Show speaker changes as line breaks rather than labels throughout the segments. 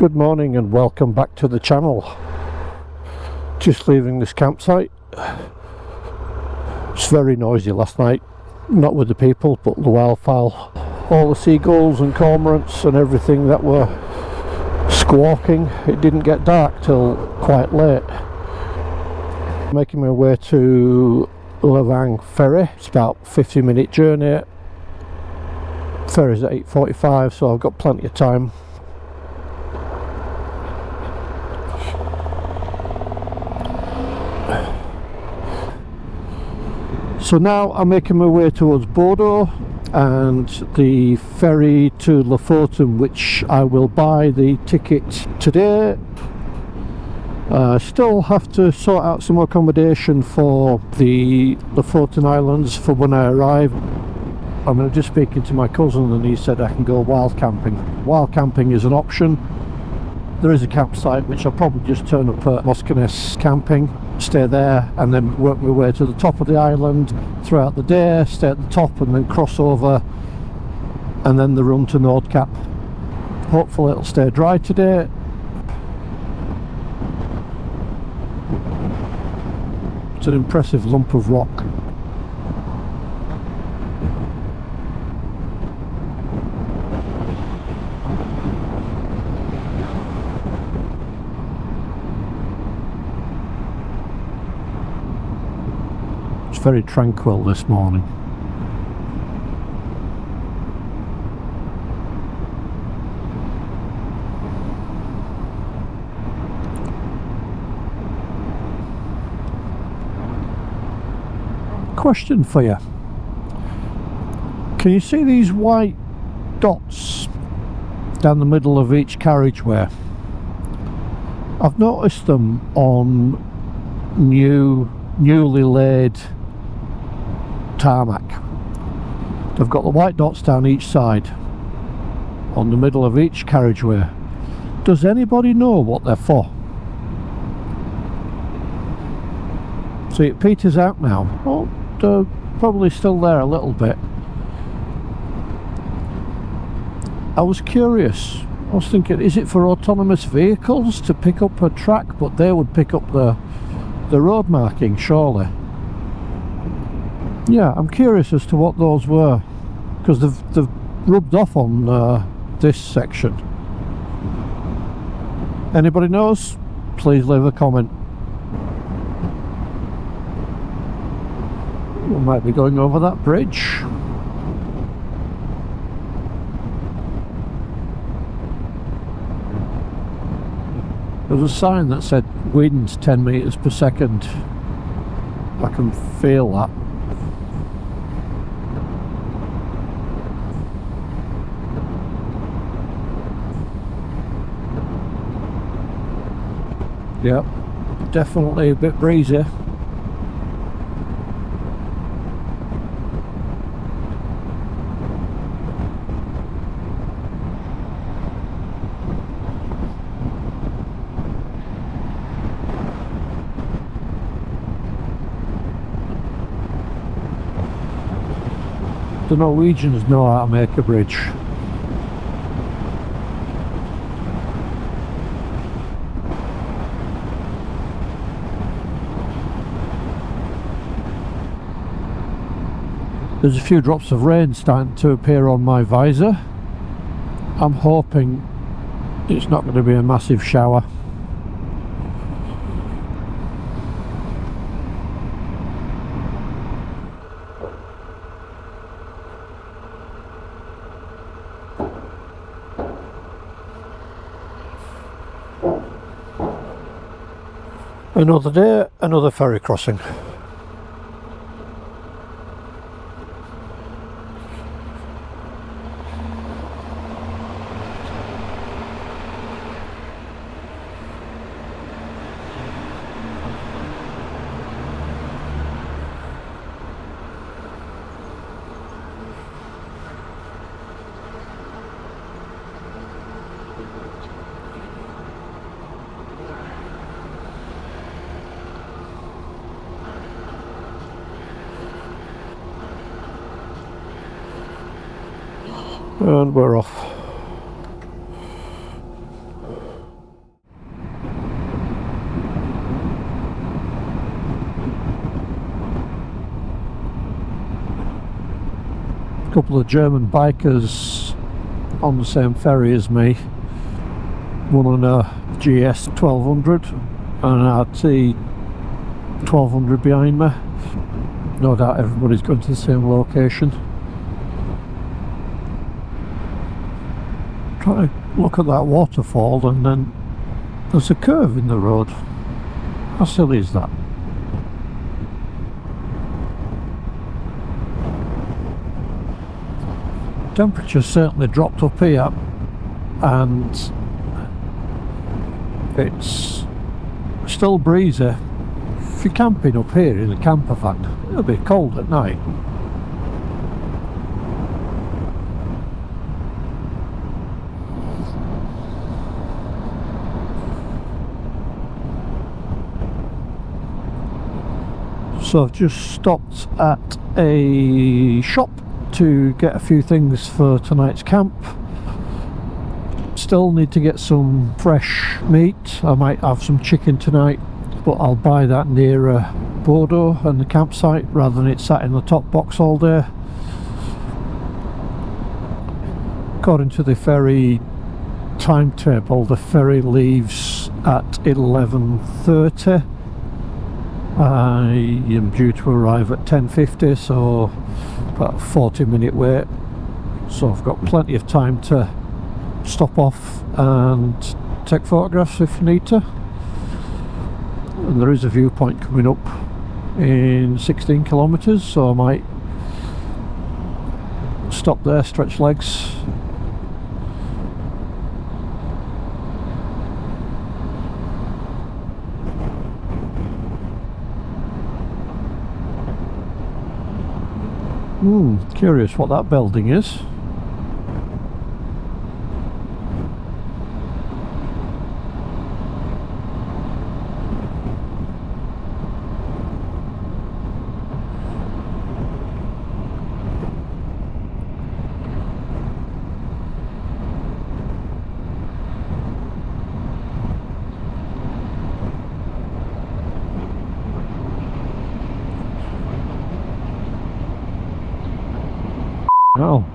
Good morning and welcome back to the channel. Just leaving this campsite. It's very noisy last night, not with the people but the wildfowl. All the seagulls and cormorants and everything that were squawking. It didn't get dark till quite late. Making my way to Ferry. It's about a 50-minute journey. Ferry's at 8:45, so I've got plenty of time. So now I'm making my way towards Bodø and the ferry to Lofoten, which I will buy the ticket today. Still have to sort out some accommodation for the Lofoten Islands for when I arrive. I'm just speaking to my cousin and he said I can go wild camping. Wild camping is an option. There is a campsite which I'll probably just turn up at Moskenes Camping, stay there and then work my way to the top of the island throughout the day, stay at the top and then cross over and then the run to Nordkapp. Hopefully it'll stay dry today. It's an impressive lump of rock. Very tranquil this morning. Question for you. Can you see these white dots down the middle of each carriageway? I've noticed them on newly laid tarmac. They've got the white dots down each side on the middle of each carriageway. Does anybody know what they're for? See, it peters out now. Oh, they're probably still there a little bit. I was curious. I was thinking, is it for autonomous vehicles to pick up a track, but they would pick up the road marking, surely? Yeah, I'm curious as to what those were, because they've rubbed off on this section. Anybody knows? Please leave a comment. We might be going over that bridge. There was a sign that said wind 10 meters per second. I can feel that. Yep, definitely a bit breezy. The Norwegians know how to make a bridge. There's a few drops of rain starting to appear on my visor. I'm hoping it's not going to be a massive shower. Another day, another ferry crossing. And we're off. couple of German bikers on the same ferry as me, one on a GS 1200 and an RT 1200 behind me. No doubt everybody's going to the same location. Try to look at that waterfall, and then there's a curve in the road. How silly is that? Temperature's certainly dropped up here, and it's still breezy. If you're camping up here in a camper van, it'll be cold at night. So I've just stopped at a shop to get a few things for tonight's camp. Still need to get some fresh meat. I might have some chicken tonight, but I'll buy that near Bodø and the campsite rather than it sat in the top box all day. According to the ferry timetable, the ferry leaves at 11:30. I am due to arrive at 10:50, so about a 40-minute wait. So I've got plenty of time to stop off and take photographs if need to. And there is a viewpoint coming up in 16 kilometres, so I might stop there, stretch legs. Curious what that building is. Oh.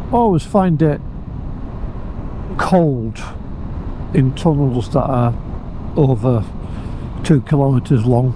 I always find it cold in tunnels that are over 2 kilometres long.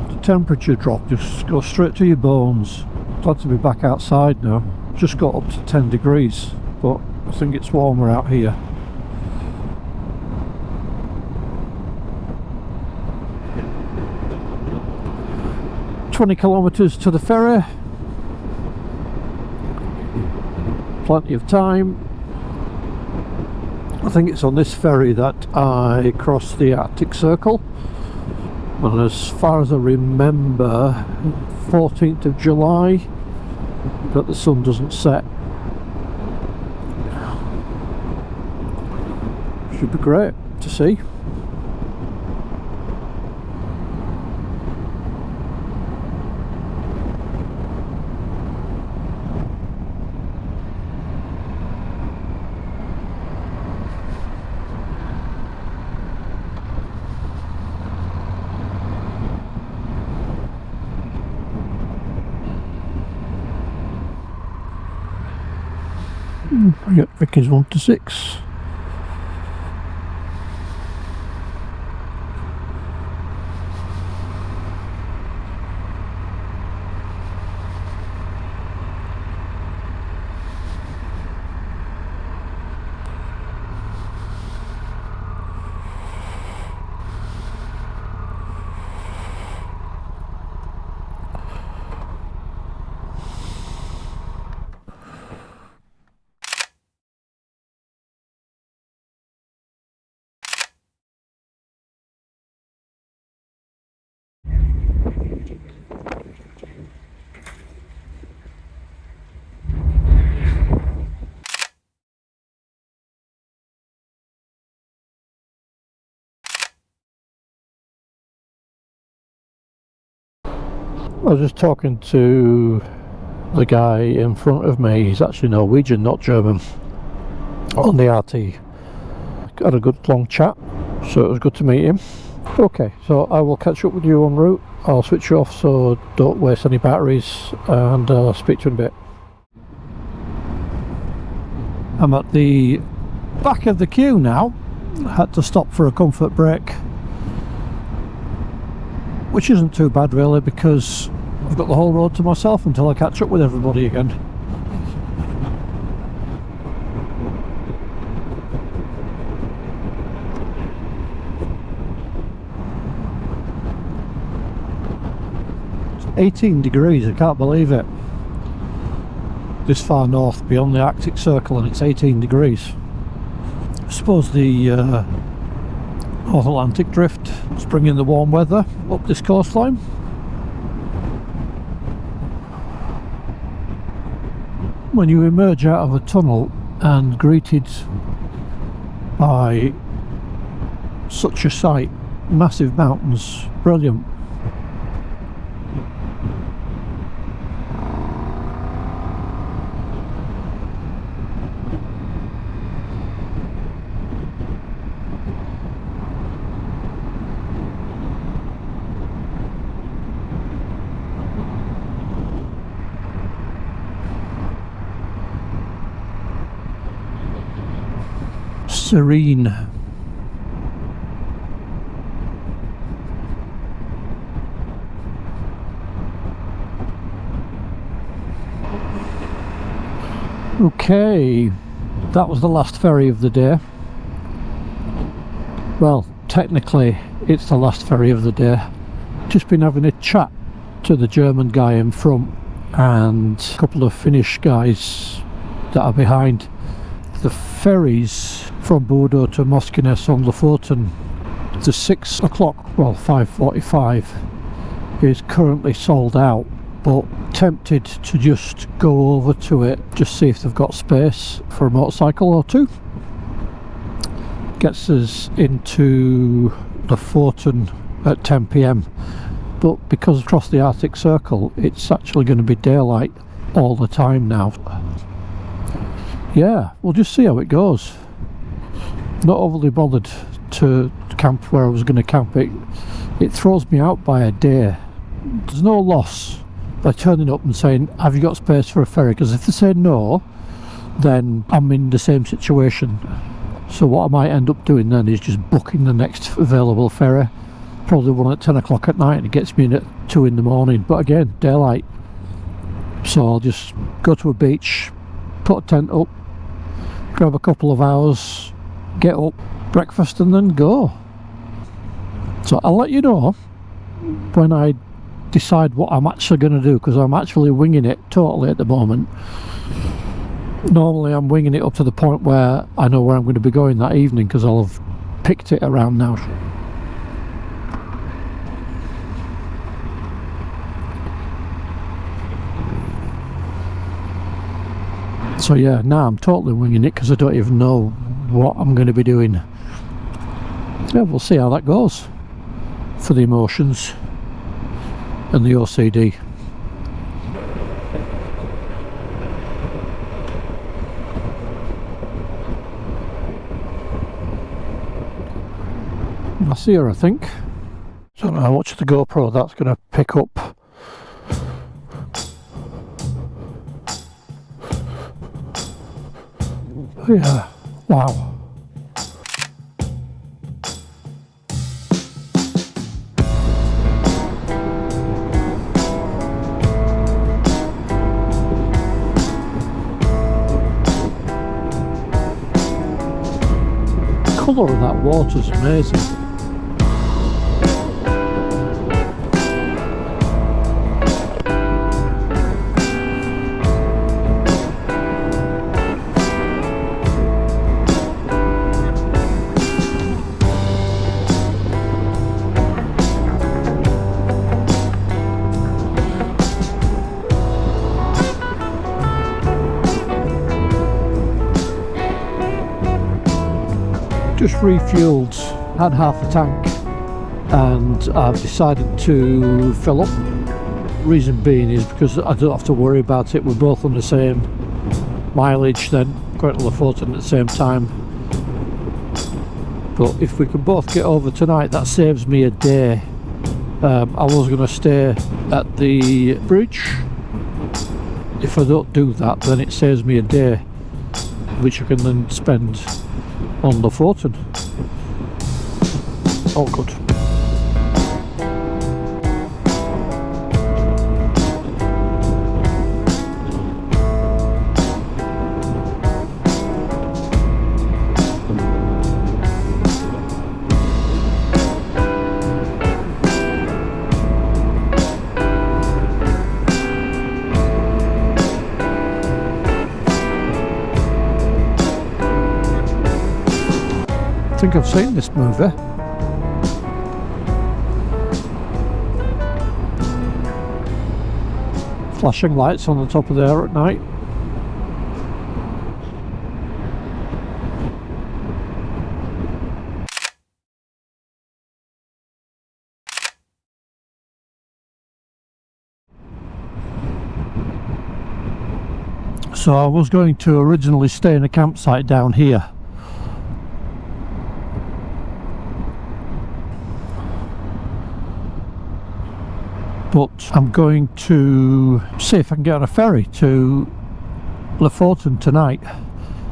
The temperature drop just goes straight to your bones. Glad to be back outside now. Just got up to 10 degrees, but I think it's warmer out here. "20 kilometres to the ferry, plenty of time." I think it's on this ferry that I crossed the Arctic Circle, and as far as I remember, 14th of July, that the sun doesn't set. Should be great to see. I got Vicky's 1 to 6. I was just talking to the guy in front of me. He's actually Norwegian, not German, on the RT. Had a good long chat, so it was good to meet him. Okay, so I will catch up with you en route I'll switch you off so don't waste any batteries, and I'll speak to you in a bit. I'm at the back of the queue now. Had to stop for a comfort break, which isn't too bad really, because I've got the whole road to myself until I catch up with everybody again. It's 18 degrees, I can't believe it. This far north beyond the Arctic Circle, and it's 18 degrees. I suppose the North Atlantic drift is bringing the warm weather up this coastline. When you emerge out of a tunnel and greeted by such a sight, massive mountains, brilliant. Serene. Okay, that was the last ferry of the day. Well, technically it's the last ferry of the day. Just been having a chat to the German guy in front and a couple of Finnish guys that are behind. The ferries from Bodø to Moskenes on Lofoten, the 6 o'clock, well 5:45, is currently sold out, but tempted to just go over to it, just see if they've got space for a motorcycle or two. Gets us into Lofoten at 10 PM, but because across the Arctic Circle it's actually going to be daylight all the time now. Yeah, we'll just see how it goes. Not overly bothered to camp where I was going to camp. It throws me out by a day. There's no loss by turning up and saying, have you got space for a ferry? Because if they say no, then I'm in the same situation. So what I might end up doing then is just booking the next available ferry, probably one at 10 o'clock at night, and it gets me in at 2 in the morning. But again, daylight. So I'll just go to a beach, put a tent up, grab a couple of hours, get up, breakfast, and then go. So I'll let you know when I decide what I'm actually going to do, because I'm actually winging it totally at the moment. Normally I'm winging it up to the point where I know where I'm going to be going that evening, because I'll have picked it around now. So yeah, now I'm totally winging it because I don't even know what I'm going to be doing. Yeah, we'll see how that goes for the emotions and the OCD. I see her, I think. So now I watch the GoPro, that's going to pick up. Yeah, wow. The colour of that water is amazing. Just refueled, had half a tank, and I've decided to fill up. Reason being is because I don't have to worry about it. We're both on the same mileage then, going to Lofoten at the same time. But if we can both get over tonight, that saves me a day I was going to stay at the bridge. If I don't do that, then it saves me a day, which I can then spend on Lofoten. All good. I think I've seen this movie. Flashing lights on the top of there at night. So I was going to originally stay in a campsite down here, but I'm going to see if I can get on a ferry to Lofoten tonight.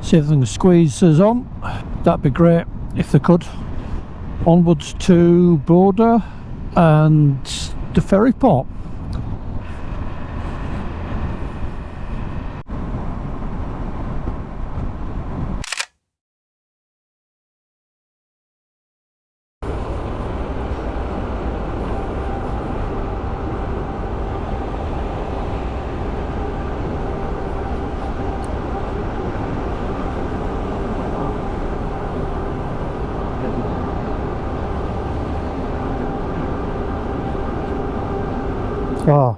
See if they can squeeze us on. That'd be great if they could. Onwards to Bodø and the ferry port. Oh.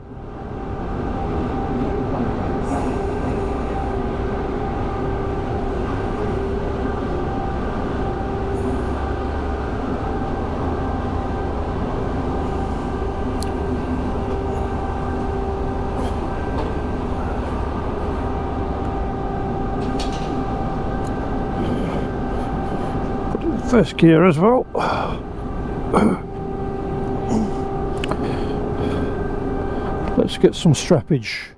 Put it in first gear as well. Let's get some strappage.